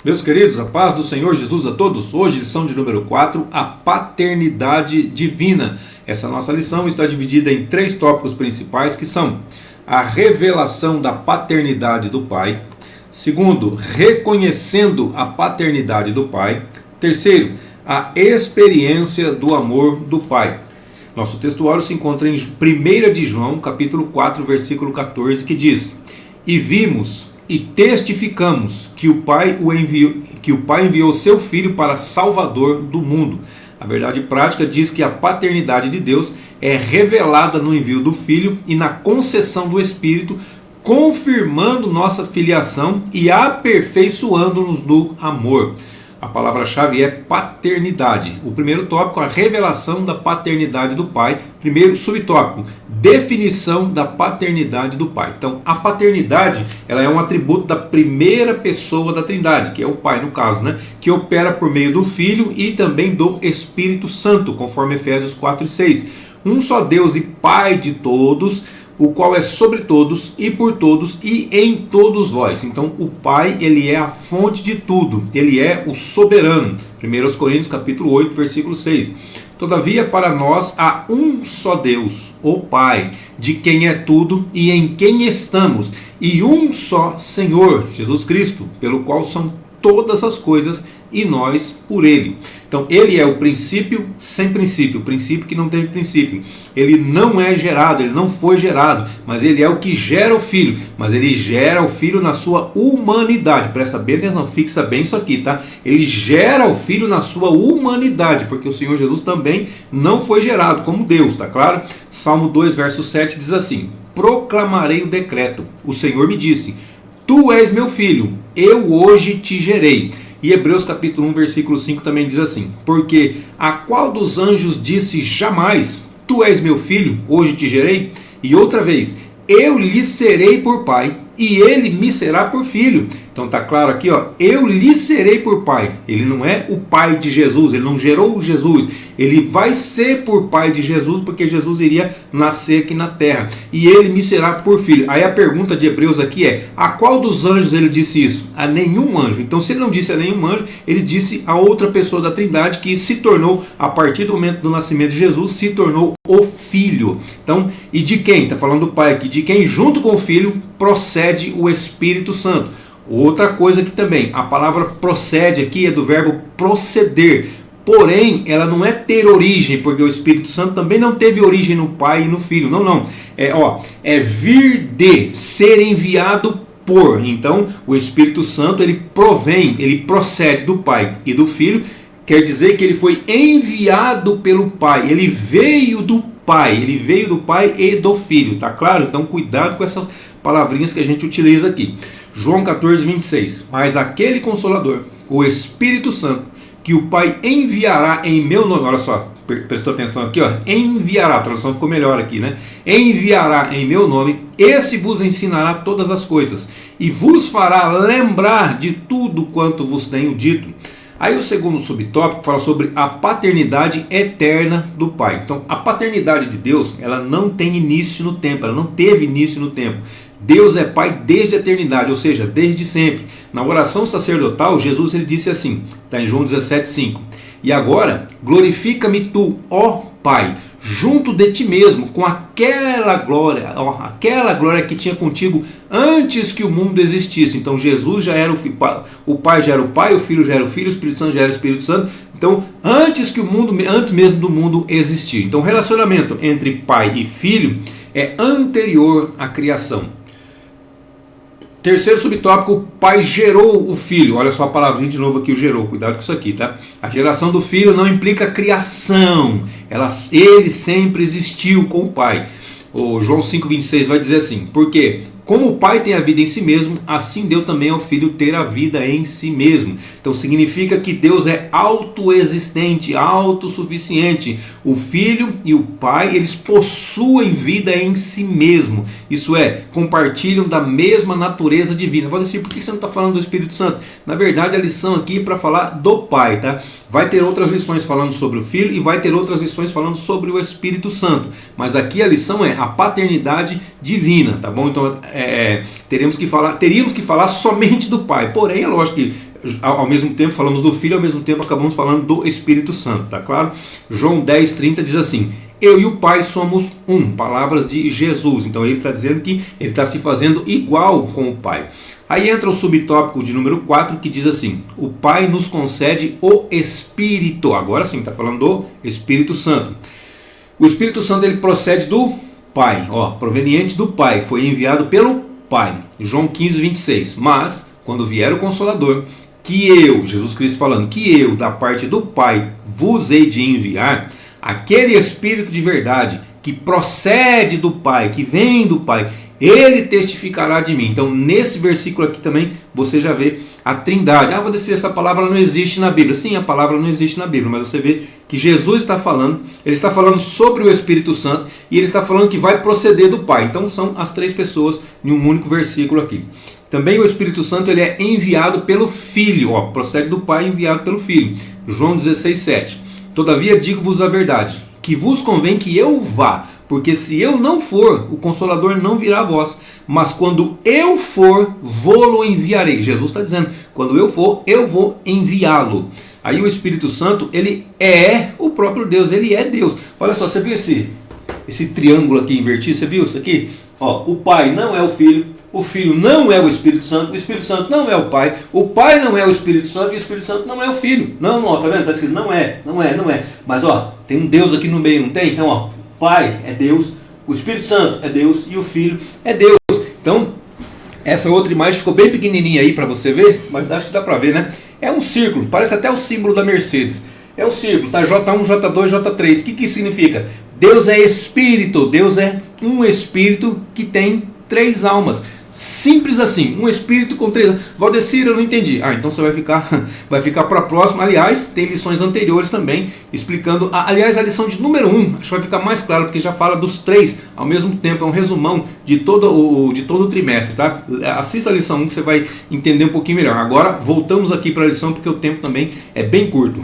Meus queridos, a paz do Senhor Jesus a todos. Hoje, lição de número 4, a paternidade divina. Essa nossa lição está dividida em 3 tópicos principais, que são a revelação da paternidade do Pai. Segundo, reconhecendo a paternidade do Pai. Terceiro, a experiência do amor do Pai. Nosso textuário se encontra em 1 de João, capítulo 4, versículo 14, que diz: E vimos e testificamos que o Pai enviou seu Filho para Salvador do mundo. A verdade prática diz que a paternidade de Deus é revelada no envio do Filho e na concessão do Espírito, confirmando nossa filiação e aperfeiçoando-nos no amor. A palavra-chave é paternidade. O primeiro tópico, a revelação da paternidade do Pai. Primeiro subtópico, definição da paternidade do Pai. Então, a paternidade, ela é um atributo da primeira pessoa da Trindade, que é o Pai no caso, né? Que opera por meio do Filho e também do Espírito Santo, conforme Efésios 4 e 6. Um só Deus e Pai de todos, o qual é sobre todos e por todos e em todos vós. Então o Pai, ele é a fonte de tudo, ele é o soberano. 1 Coríntios capítulo 8, versículo 6. Todavia para nós há um só Deus, o Pai, de quem é tudo e em quem estamos, e um só Senhor, Jesus Cristo, pelo qual são todas as coisas e nós por ele. Então ele é o princípio sem princípio, o princípio que não teve princípio. Ele não é gerado, ele não foi gerado, mas ele é o que gera o Filho, mas ele gera o Filho na sua humanidade. Presta bem atenção, fixa bem isso aqui, tá? Ele gera o Filho na sua humanidade, porque o Senhor Jesus também não foi gerado como Deus, tá claro? Salmo 2, verso 7 diz assim: Proclamarei o decreto, o Senhor me disse: Tu és meu filho, eu hoje te gerei. E Hebreus capítulo 1, versículo 5 também diz assim: Porque a qual dos anjos disse jamais: Tu és meu filho, hoje te gerei? E outra vez: Eu lhe serei por pai, e ele me será por filho. Então está claro aqui, ó, eu lhe serei por pai. Ele não é o pai de Jesus, ele não gerou Jesus. Ele vai ser por pai de Jesus, porque Jesus iria nascer aqui na terra. E ele me será por filho. Aí a pergunta de Hebreus aqui é: a qual dos anjos ele disse isso? A nenhum anjo. Então se ele não disse a nenhum anjo, ele disse a outra pessoa da Trindade, que se tornou, a partir do momento do nascimento de Jesus, se tornou o Filho. Então, e de quem? Está falando do Pai aqui. De quem junto com o Filho procede o Espírito Santo. Outra coisa que também, a palavra procede aqui é do verbo proceder. Porém, ela não é ter origem, porque o Espírito Santo também não teve origem no Pai e no Filho. Não. É vir de, ser enviado por. Então, o Espírito Santo, ele provém, ele procede do Pai e do Filho. Quer dizer que ele foi enviado pelo Pai. Ele veio do Pai. Ele veio do Pai e do Filho. Tá claro? Então, cuidado com essas palavrinhas que a gente utiliza aqui. João 14, 26. Mas aquele Consolador, o Espírito Santo, que o Pai enviará em meu nome. Olha só, prestou atenção aqui, ó. Enviará, a tradução ficou melhor aqui, né? Enviará em meu nome, esse vos ensinará todas as coisas, e vos fará lembrar de tudo quanto vos tenho dito. Aí o segundo subtópico fala sobre a paternidade eterna do Pai. Então, a paternidade de Deus, ela não tem início no tempo, ela não teve início no tempo. Deus é Pai desde a eternidade, ou seja, desde sempre. Na oração sacerdotal, Jesus ele disse assim, está em João 17,5: E agora, glorifica-me tu, ó Pai, junto de ti mesmo, com aquela glória que tinha contigo antes que o mundo existisse. Então Jesus já era o Pai já era o Pai, o Filho já era o Filho, o Espírito Santo já era o Espírito Santo. Então, antes mesmo do mundo existir. Então, o relacionamento entre Pai e Filho é anterior à criação. Terceiro subtópico, o Pai gerou o Filho. Olha só a palavrinha de novo aqui, o gerou. Cuidado com isso aqui, tá? A geração do Filho não implica criação. Ele sempre existiu com o Pai. O João 5,26 vai dizer assim: Porque como o Pai tem a vida em si mesmo, assim deu também ao Filho ter a vida em si mesmo. Então significa que Deus é autoexistente, autossuficiente. O Filho e o Pai, eles possuem vida em si mesmo. Isso é, compartilham da mesma natureza divina. Vou dizer, por que você não está falando do Espírito Santo? Na verdade, a lição aqui é para falar do Pai, tá? Vai ter outras lições falando sobre o Filho e vai ter outras lições falando sobre o Espírito Santo. Mas aqui a lição é a paternidade divina, tá bom? Então teríamos que falar somente do Pai. Porém, é lógico que ao mesmo tempo falamos do Filho, ao mesmo tempo acabamos falando do Espírito Santo, tá claro? João 10:30 diz assim: eu e o Pai somos um. Palavras de Jesus. Então ele está dizendo que ele está se fazendo igual com o Pai. Aí entra o subtópico de número 4, que diz assim: o Pai nos concede o Espírito. Agora sim, está falando do Espírito Santo. O Espírito Santo ele procede do Pai, proveniente do Pai, foi enviado pelo Pai. João 15:26. Mas, quando vier o Consolador, que eu, Jesus Cristo falando, que eu, da parte do Pai, vos hei de enviar, aquele Espírito de verdade, que procede do Pai, que vem do Pai, ele testificará de mim. Então, nesse versículo aqui também, você já vê a Trindade. Vou dizer, essa palavra não existe na Bíblia. Sim, a palavra não existe na Bíblia, mas você vê que Jesus está falando, ele está falando sobre o Espírito Santo, e ele está falando que vai proceder do Pai. Então, são as três pessoas em um único versículo aqui. Também o Espírito Santo ele é enviado pelo Filho, procede do Pai, enviado pelo Filho. João 16:7. Todavia digo-vos a verdade, que vos convém que eu vá, porque se eu não for, o Consolador não virá a vós, mas quando eu for, vou-lo enviarei. Jesus está dizendo, quando eu for, eu vou enviá-lo. Aí o Espírito Santo, ele é o próprio Deus, ele é Deus. Olha só, você viu esse triângulo aqui invertido, você viu isso aqui? O Pai não é o Filho não é o Espírito Santo não é o Pai não é o Espírito Santo e o Espírito Santo não é o Filho. Não, tá vendo? Está escrito não é. Mas tem um Deus aqui no meio, não tem? Então, o Pai é Deus, o Espírito Santo é Deus e o Filho é Deus. Então, essa outra imagem ficou bem pequenininha aí para você ver, mas acho que dá para ver, né? É um círculo, parece até o símbolo da Mercedes. É um círculo, tá? J1, J2, J3. O que isso significa? Deus é Espírito, Deus é um Espírito que tem 3 almas. Simples assim, um Espírito com 3 almas. Valdecir, eu não entendi. Então você vai ficar para a próxima. Aliás, tem lições anteriores também, explicando. Aliás, a lição de número 1, acho que vai ficar mais claro, porque já fala dos 3 ao mesmo tempo. É um resumão de todo o trimestre, tá? Assista a lição 1 que você vai entender um pouquinho melhor. Agora, voltamos aqui para a lição, porque o tempo também é bem curto.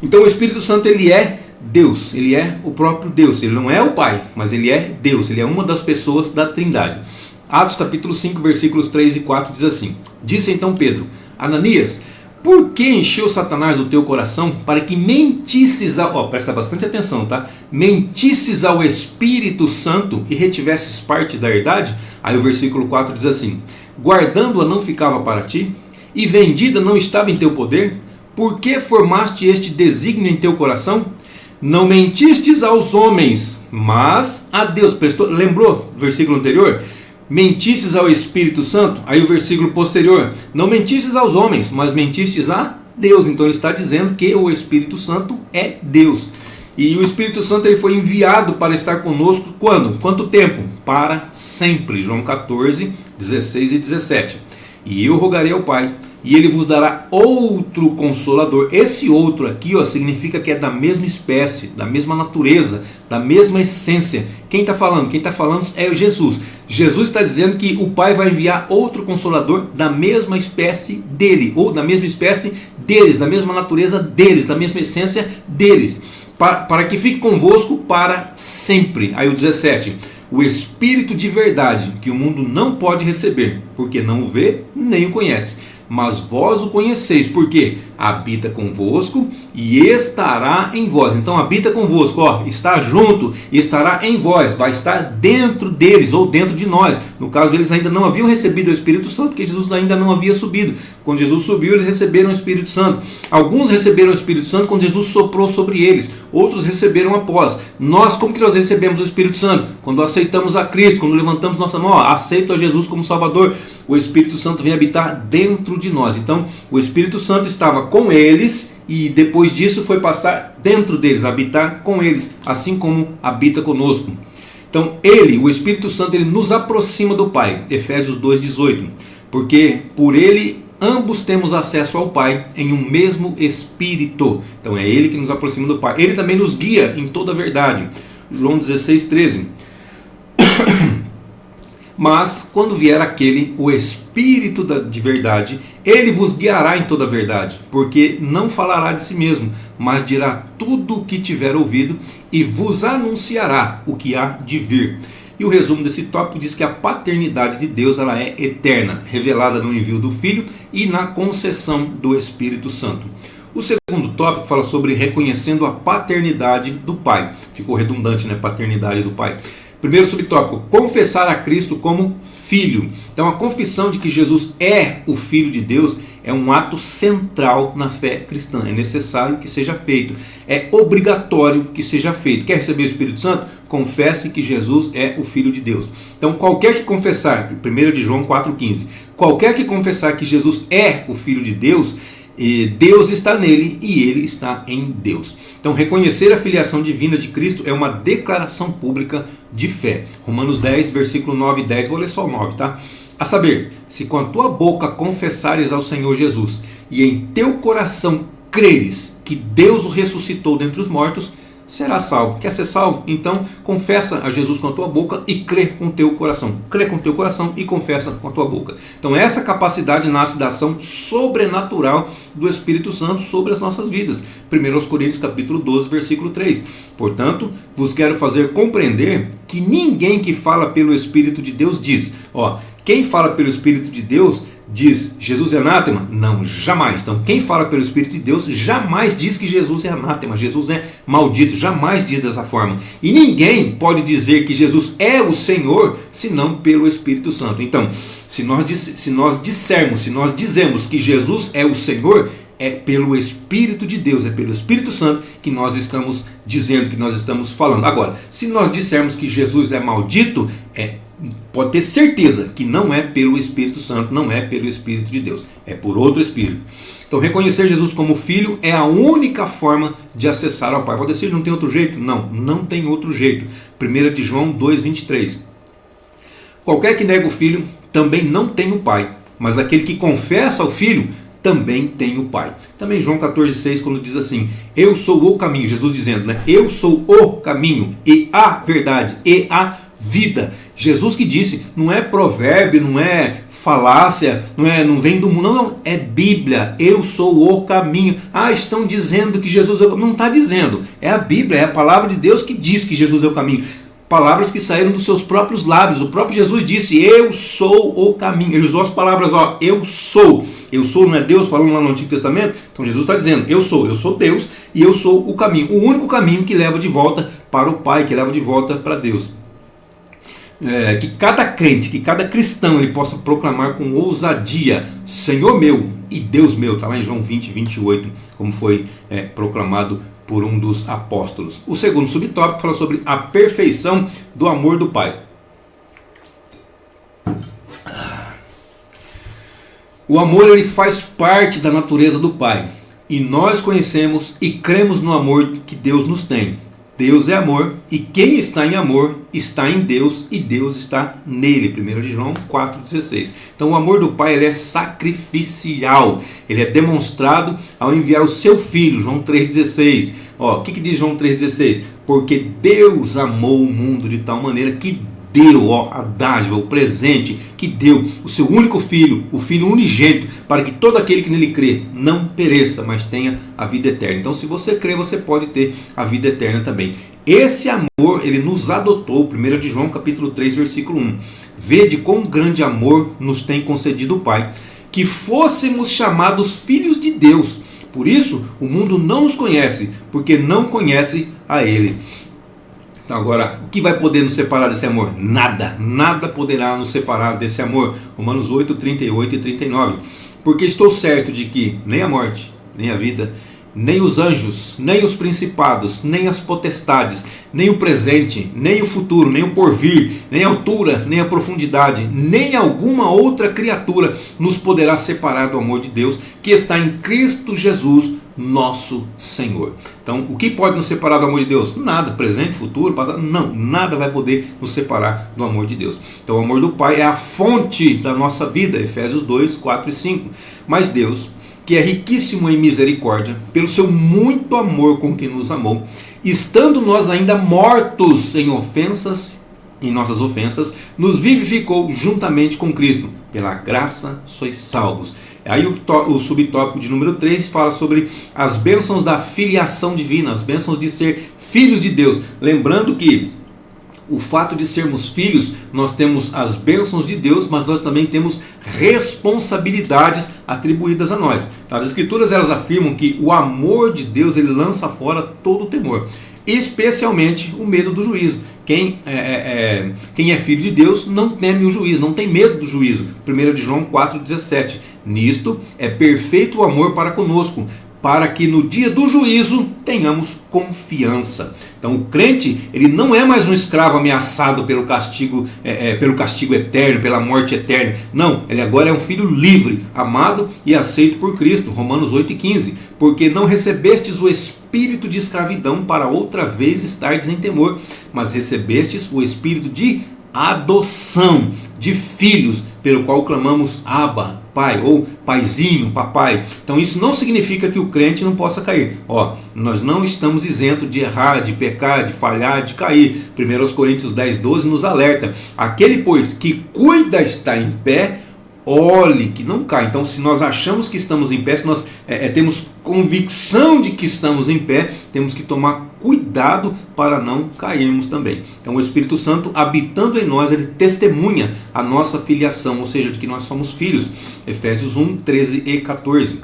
Então o Espírito Santo ele é Deus, ele é o próprio Deus, ele não é o Pai, mas ele é Deus, ele é uma das pessoas da Trindade. Atos capítulo 5, versículos 3 e 4 diz assim: disse então Pedro: Ananias, por que encheu Satanás o teu coração para que mentisses presta bastante atenção, tá? Mentisses ao Espírito Santo e retivesses parte da herdade? Aí o versículo 4 diz assim: guardando-a não ficava para ti, e vendida não estava em teu poder? Por que formaste este desígnio em teu coração? Não mentistes aos homens, mas a Deus. Lembrou do versículo anterior? Mentistes ao Espírito Santo. Aí o versículo posterior: não mentistes aos homens, mas mentistes a Deus. Então ele está dizendo que o Espírito Santo é Deus. E o Espírito Santo ele foi enviado para estar conosco quando? Quanto tempo? Para sempre. João 14, 16 e 17. E eu rogarei ao Pai, e ele vos dará outro Consolador. Esse outro aqui significa que é da mesma espécie, da mesma natureza, da mesma essência. Quem está falando? Quem está falando é Jesus. Jesus está dizendo que o Pai vai enviar outro Consolador da mesma espécie dele, ou da mesma espécie deles, da mesma natureza deles, da mesma essência deles, para que fique convosco para sempre. Aí o 17: o Espírito de verdade, que o mundo não pode receber, porque não o vê nem o conhece. Mas vós o conheceis, porque habita convosco e estará em vós. Então habita convosco, está junto e estará em vós, vai estar dentro deles ou dentro de nós. No caso, eles ainda não haviam recebido o Espírito Santo, porque Jesus ainda não havia subido. Quando Jesus subiu, eles receberam o Espírito Santo. Alguns receberam o Espírito Santo quando Jesus soprou sobre eles, outros receberam após. Nós, como que nós recebemos o Espírito Santo? Quando aceitamos a Cristo, quando levantamos nossa mão, aceito a Jesus como Salvador. O Espírito Santo vem habitar dentro de nós. Então o Espírito Santo estava com eles e depois disso foi passar dentro deles, habitar com eles, assim como habita conosco. Então o Espírito Santo, ele nos aproxima do Pai. Efésios 2,18. Porque por ele ambos temos acesso ao Pai em um mesmo Espírito. Então é ele que nos aproxima do Pai. Ele também nos guia em toda a verdade. João 16,13. Mas quando vier aquele, o Espírito de verdade, ele vos guiará em toda a verdade, porque não falará de si mesmo, mas dirá tudo o que tiver ouvido e vos anunciará o que há de vir. E o resumo desse tópico diz que a paternidade de Deus ela é eterna, revelada no envio do Filho e na concessão do Espírito Santo. O segundo tópico fala sobre reconhecendo a paternidade do Pai. Ficou redundante, né? Paternidade do Pai. Primeiro subtópico, confessar a Cristo como Filho. Então a confissão de que Jesus é o Filho de Deus é um ato central na fé cristã. É necessário que seja feito. É obrigatório que seja feito. Quer receber o Espírito Santo? Confesse que Jesus é o Filho de Deus. Então qualquer que confessar, 1 de João 4,15, qualquer que confessar que Jesus é o Filho de Deus, Deus está nele e ele está em Deus. Então reconhecer a filiação divina de Cristo é uma declaração pública de fé. Romanos 10, versículo 9 e 10, vou ler só o 9, tá? A saber, se com a tua boca confessares ao Senhor Jesus e em teu coração creres que Deus o ressuscitou dentre os mortos, será salvo. Quer ser salvo? Então confessa a Jesus com a tua boca e crê com o teu coração. Crê com o teu coração e confessa com a tua boca. Então essa capacidade nasce da ação sobrenatural do Espírito Santo sobre as nossas vidas. 1 Coríntios capítulo 12, versículo 3. Portanto, vos quero fazer compreender que ninguém que fala pelo Espírito de Deus diz, quem fala pelo Espírito de Deus diz Jesus é anátema? Não, jamais. Então quem fala pelo Espírito de Deus jamais diz que Jesus é anátema, Jesus é maldito, jamais diz dessa forma. E ninguém pode dizer que Jesus é o Senhor senão pelo Espírito Santo. Então, se nós dizemos que Jesus é o Senhor, é pelo Espírito de Deus, é pelo Espírito Santo que nós estamos dizendo, que nós estamos falando. Agora, se nós dissermos que Jesus é maldito, pode ter certeza que não é pelo Espírito Santo, não é pelo Espírito de Deus, é por outro Espírito. Então reconhecer Jesus como Filho é a única forma de acessar ao Pai. Pode dizer, não tem outro jeito? Não, não tem outro jeito. 1 de João 2,23. Qualquer que nega o Filho também não tem o Pai, mas aquele que confessa o Filho também tem o Pai. Também João 14,6, quando diz assim, eu sou o caminho, Jesus dizendo, né? Eu sou o caminho e a verdade e a vida. Jesus que disse, não é provérbio, não é falácia, não vem do mundo, não, é Bíblia, eu sou o caminho. Estão dizendo que Jesus é o caminho. Não está dizendo, é a Bíblia, é a palavra de Deus que diz que Jesus é o caminho. Palavras que saíram dos seus próprios lábios. O próprio Jesus disse, eu sou o caminho. Ele usou as palavras, eu sou. Eu sou, não é Deus falando lá no Antigo Testamento? Então Jesus está dizendo, eu sou Deus e eu sou o caminho. O único caminho que leva de volta para o Pai, que leva de volta para Deus. Que cada crente, que cada cristão ele possa proclamar com ousadia, Senhor meu e Deus meu, está lá em João 20, 28, como foi proclamado por um dos apóstolos. O segundo subtópico fala sobre a perfeição do amor do Pai. O amor ele faz parte da natureza do Pai, e nós conhecemos e cremos no amor que Deus nos tem. Deus é amor, e quem está em amor está em Deus e Deus está nele. 1 de João 4,16. Então o amor do Pai ele é sacrificial. Ele é demonstrado ao enviar o seu Filho. João 3,16. O que diz João 3,16? Porque Deus amou o mundo de tal maneira que deu a dádiva, o presente que deu o seu único Filho, o Filho unigênito, para que todo aquele que nele crê não pereça, mas tenha a vida eterna. Então se você crê, você pode ter a vida eterna também. Esse amor, ele nos adotou. 1 de João capítulo 3, versículo 1. Vede quão grande amor nos tem concedido o Pai, que fôssemos chamados filhos de Deus. Por isso o mundo não nos conhece, porque não conhece a Ele. Agora, o que vai poder nos separar desse amor? Nada, nada poderá nos separar desse amor. Romanos 8, 38 e 39. Porque estou certo de que nem a morte, nem a vida, nem os anjos, nem os principados, nem as potestades, nem o presente, nem o futuro, nem o porvir, nem a altura, nem a profundidade, nem alguma outra criatura nos poderá separar do amor de Deus que está em Cristo Jesus, nosso Senhor. Então, o que pode nos separar do amor de Deus? Nada, presente, futuro, passado, não, nada vai poder nos separar do amor de Deus. Então, o amor do Pai é a fonte da nossa vida, Efésios 2, 4 e 5. Mas Deus, que é riquíssimo em misericórdia, pelo seu muito amor com que nos amou, estando nós ainda mortos em nossas ofensas, nos vivificou juntamente com Cristo. Pela graça sois salvos. Aí o subtópico de número 3 fala sobre as bênçãos da filiação divina, as bênçãos de ser filhos de Deus. Lembrando que O fato de sermos filhos, nós temos as bênçãos de Deus, mas nós também temos responsabilidades atribuídas a nós. As Escrituras elas afirmam que o amor de Deus ele lança fora todo o temor, especialmente o medo do juízo. Quem é filho de Deus não teme o juízo, não tem medo do juízo. 1 de João 4,17. Nisto é perfeito o amor para conosco, para que no dia do juízo tenhamos confiança. Então o crente ele não é mais um escravo ameaçado pelo castigo eterno, pela morte eterna. Não, ele agora é um filho livre, amado e aceito por Cristo. Romanos 8,15. Porque não recebestes o espírito de escravidão para outra vez estardes em temor, mas recebestes o espírito de adoção, de filhos, pelo qual clamamos Abba, Pai, ou Paizinho, Papai. Então isso não significa que o crente não possa cair. Nós não estamos isentos de errar, de pecar, de falhar, de cair. 1 Coríntios 10,12 nos alerta: aquele, pois, que cuida estar em pé, olhe que não cai. Então, se nós achamos que estamos em pé, se nós temos convicção de que estamos em pé, temos que tomar cuidado para não cairmos também. Então, o Espírito Santo, habitando em nós, ele testemunha a nossa filiação, ou seja, de que nós somos filhos. Efésios 1, 13 e 14.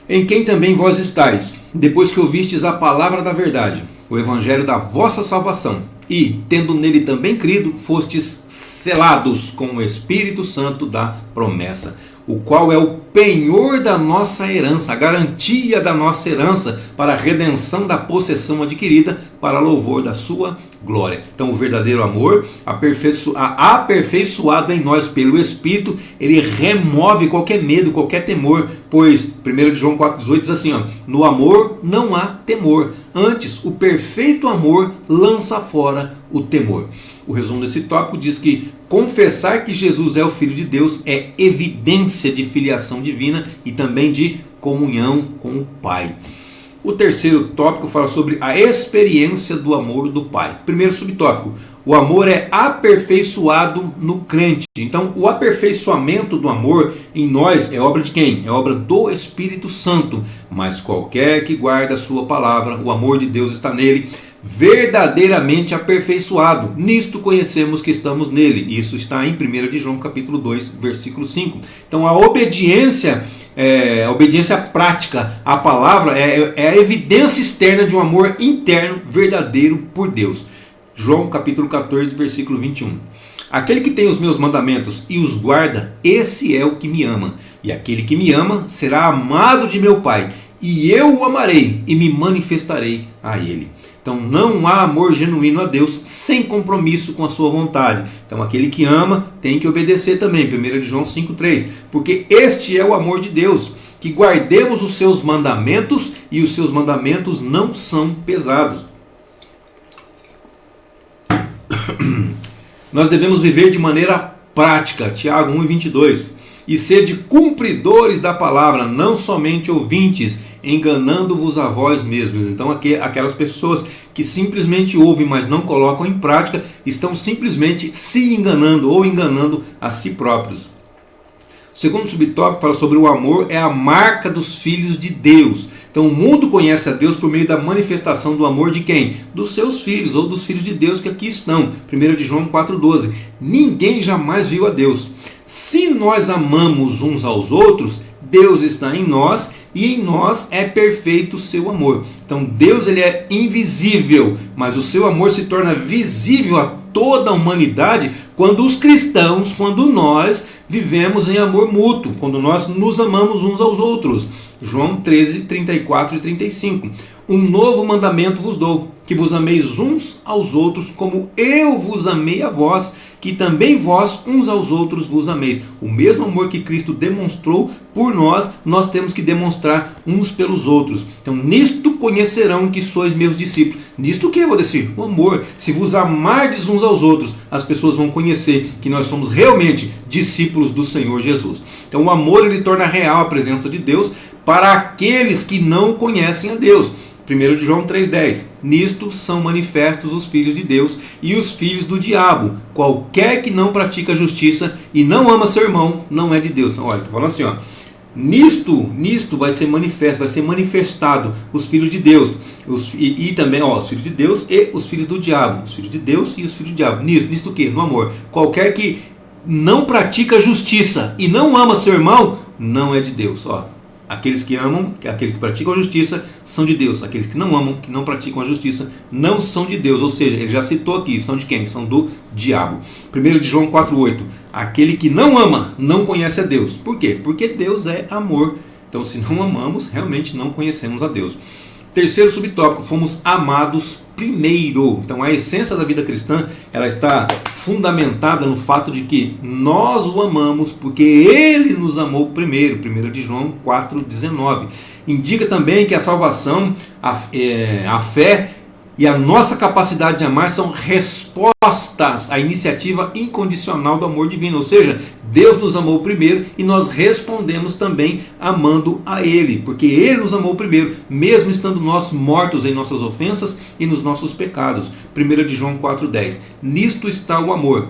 Em quem também vós estáis, depois que ouvistes a palavra da verdade, o evangelho da vossa salvação, e, tendo nele também crido, fostes selados com o Espírito Santo da promessa, o qual é o penhor da nossa herança, a garantia da nossa herança, para a redenção da possessão adquirida, para louvor da sua glória. Então o verdadeiro amor, aperfeiçoado em nós pelo Espírito, ele remove qualquer medo, qualquer temor, pois 1 João 4,18 diz assim, no amor não há temor, antes o perfeito amor lança fora o temor. O resumo desse tópico diz que confessar que Jesus é o Filho de Deus é evidência de filiação divina e também de comunhão com o Pai. O terceiro tópico fala sobre a experiência do amor do Pai. Primeiro subtópico, o amor é aperfeiçoado no crente. Então, o aperfeiçoamento do amor em nós é obra de quem? É obra do Espírito Santo. Mas qualquer que guarda a sua palavra, o amor de Deus está nele, verdadeiramente aperfeiçoado. Nisto conhecemos que estamos nele. Isso está em 1 de João capítulo 2, versículo 5. Então, a obediência prática à palavra é a evidência externa de um amor interno verdadeiro por Deus. João capítulo 14, versículo 21. Aquele que tem os meus mandamentos e os guarda, esse é o que me ama. E aquele que me ama será amado de meu Pai, e eu o amarei e me manifestarei a ele. Então não há amor genuíno a Deus sem compromisso com a sua vontade. Então aquele que ama tem que obedecer também. 1 João 5,3. Porque este é o amor de Deus, que guardemos os seus mandamentos, e os seus mandamentos não são pesados. Nós devemos viver de maneira prática. Tiago 1,22. E sede cumpridores da palavra, não somente ouvintes, enganando-vos a vós mesmos. Então aquelas pessoas que simplesmente ouvem, mas não colocam em prática, estão simplesmente se enganando ou enganando a si próprios. O segundo subtópico fala sobre o amor, é a marca dos filhos de Deus. Então o mundo conhece a Deus por meio da manifestação do amor de quem? Dos seus filhos, ou dos filhos de Deus que aqui estão. 1 de João 4,12. Ninguém jamais viu a Deus. Se nós amamos uns aos outros, Deus está em nós e em nós é perfeito o seu amor. Então Deus ele é invisível, mas o seu amor se torna visível a toda a humanidade quando os cristãos, quando nós vivemos em amor mútuo, quando nós nos amamos uns aos outros. João 13, 34 e 35. Um novo mandamento vos dou, que vos ameis uns aos outros como eu vos amei a vós, que também vós uns aos outros vos ameis. O mesmo amor que Cristo demonstrou por nós, nós temos que demonstrar uns pelos outros. Então nisto conhecerão que sois meus discípulos. Nisto o que eu vou dizer? O amor. Se vos amardes uns aos outros, as pessoas vão conhecer que nós somos realmente discípulos do Senhor Jesus. Então o amor ele torna real a presença de Deus para aqueles que não conhecem a Deus. 1 de João 3,10. Nisto são manifestos os filhos de Deus e os filhos do diabo. Qualquer que não pratica a justiça e não ama seu irmão, não é de Deus. Então, olha, estou falando assim, Nisto vai ser manifestado os filhos de Deus, e também os filhos de Deus e os filhos do diabo, os filhos de Deus e os filhos do diabo. Nisto o que? No amor. Qualquer que não pratica justiça e não ama seu irmão, não é de Deus. Aqueles que amam, aqueles que praticam a justiça são de Deus. Aqueles que não amam, que não praticam a justiça, não são de Deus. Ou seja, ele já citou aqui, são de quem? São do diabo. 1 de João 4,8. Aquele que não ama, não conhece a Deus. Por quê? Porque Deus é amor. Então, se não amamos, realmente não conhecemos a Deus. Terceiro subtópico, fomos amados primeiro. Então a essência da vida cristã, ela está fundamentada no fato de que nós o amamos porque Ele nos amou primeiro. 1 de João 4,19. Indica também que a salvação, a fé e a nossa capacidade de amar são respostas à iniciativa incondicional do amor divino. Ou seja, Deus nos amou primeiro e nós respondemos também amando a Ele, porque Ele nos amou primeiro, mesmo estando nós mortos em nossas ofensas e nos nossos pecados. 1 de João 4,10. Nisto está o amor,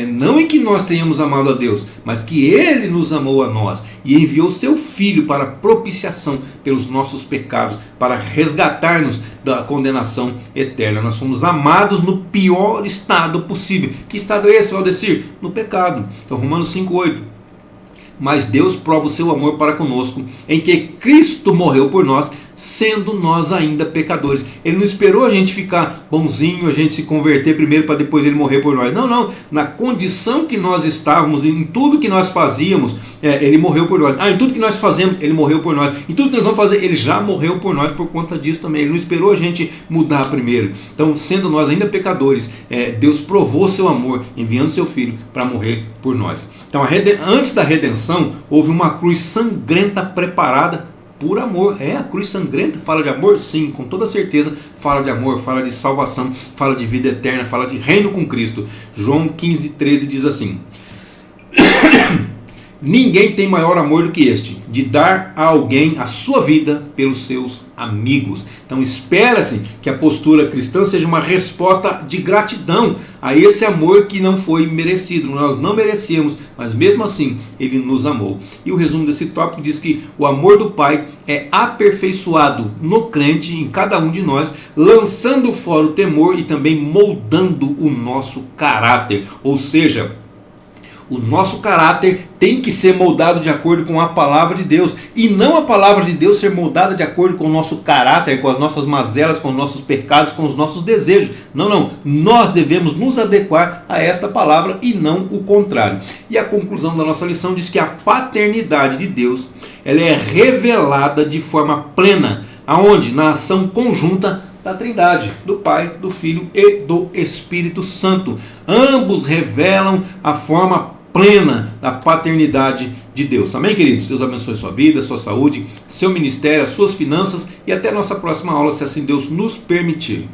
não em que nós tenhamos amado a Deus, mas que Ele nos amou a nós e enviou seu Filho para propiciação pelos nossos pecados, para resgatar-nos da condenação eterna. Nós somos amados no pior estado possível. Que estado é esse, Valdecir? No pecado. Então Romanos 5,8. Mas Deus prova o seu amor para conosco, em que Cristo morreu por nós, sendo nós ainda pecadores. Ele não esperou a gente ficar bonzinho, a gente se converter primeiro para depois Ele morrer por nós. Não. Na condição que nós estávamos, em tudo que nós fazíamos, Ele morreu por nós. Em tudo que nós fazemos, Ele morreu por nós. Em tudo que nós vamos fazer, Ele já morreu por nós por conta disso também. Ele não esperou a gente mudar primeiro. Então, sendo nós ainda pecadores, Deus provou seu amor, enviando seu Filho para morrer por nós. Então, antes da redenção, houve uma cruz sangrenta preparada por amor. A cruz sangrenta fala de amor? Sim, com toda certeza fala de amor, fala de salvação, fala de vida eterna, fala de reino com Cristo. João 15,13 diz assim: ninguém tem maior amor do que este, de dar a alguém a sua vida pelos seus amigos. Então espera-se que a postura cristã seja uma resposta de gratidão a esse amor que não foi merecido. Nós não merecíamos, mas mesmo assim Ele nos amou. E o resumo desse tópico diz que o amor do Pai é aperfeiçoado no crente, em cada um de nós, lançando fora o temor e também moldando o nosso caráter. Ou seja, o nosso caráter tem que ser moldado de acordo com a palavra de Deus, e não a palavra de Deus ser moldada de acordo com o nosso caráter, com as nossas mazelas, com os nossos pecados, com os nossos desejos. Não. Nós devemos nos adequar a esta palavra e não o contrário. E a conclusão da nossa lição diz que a paternidade de Deus, ela é revelada de forma plena. Aonde? Na ação conjunta da Trindade, do Pai, do Filho e do Espírito Santo. Ambos revelam a forma plena da paternidade de Deus. Amém, queridos? Deus abençoe sua vida, sua saúde, seu ministério, as suas finanças, e até a nossa próxima aula, se assim Deus nos permitir.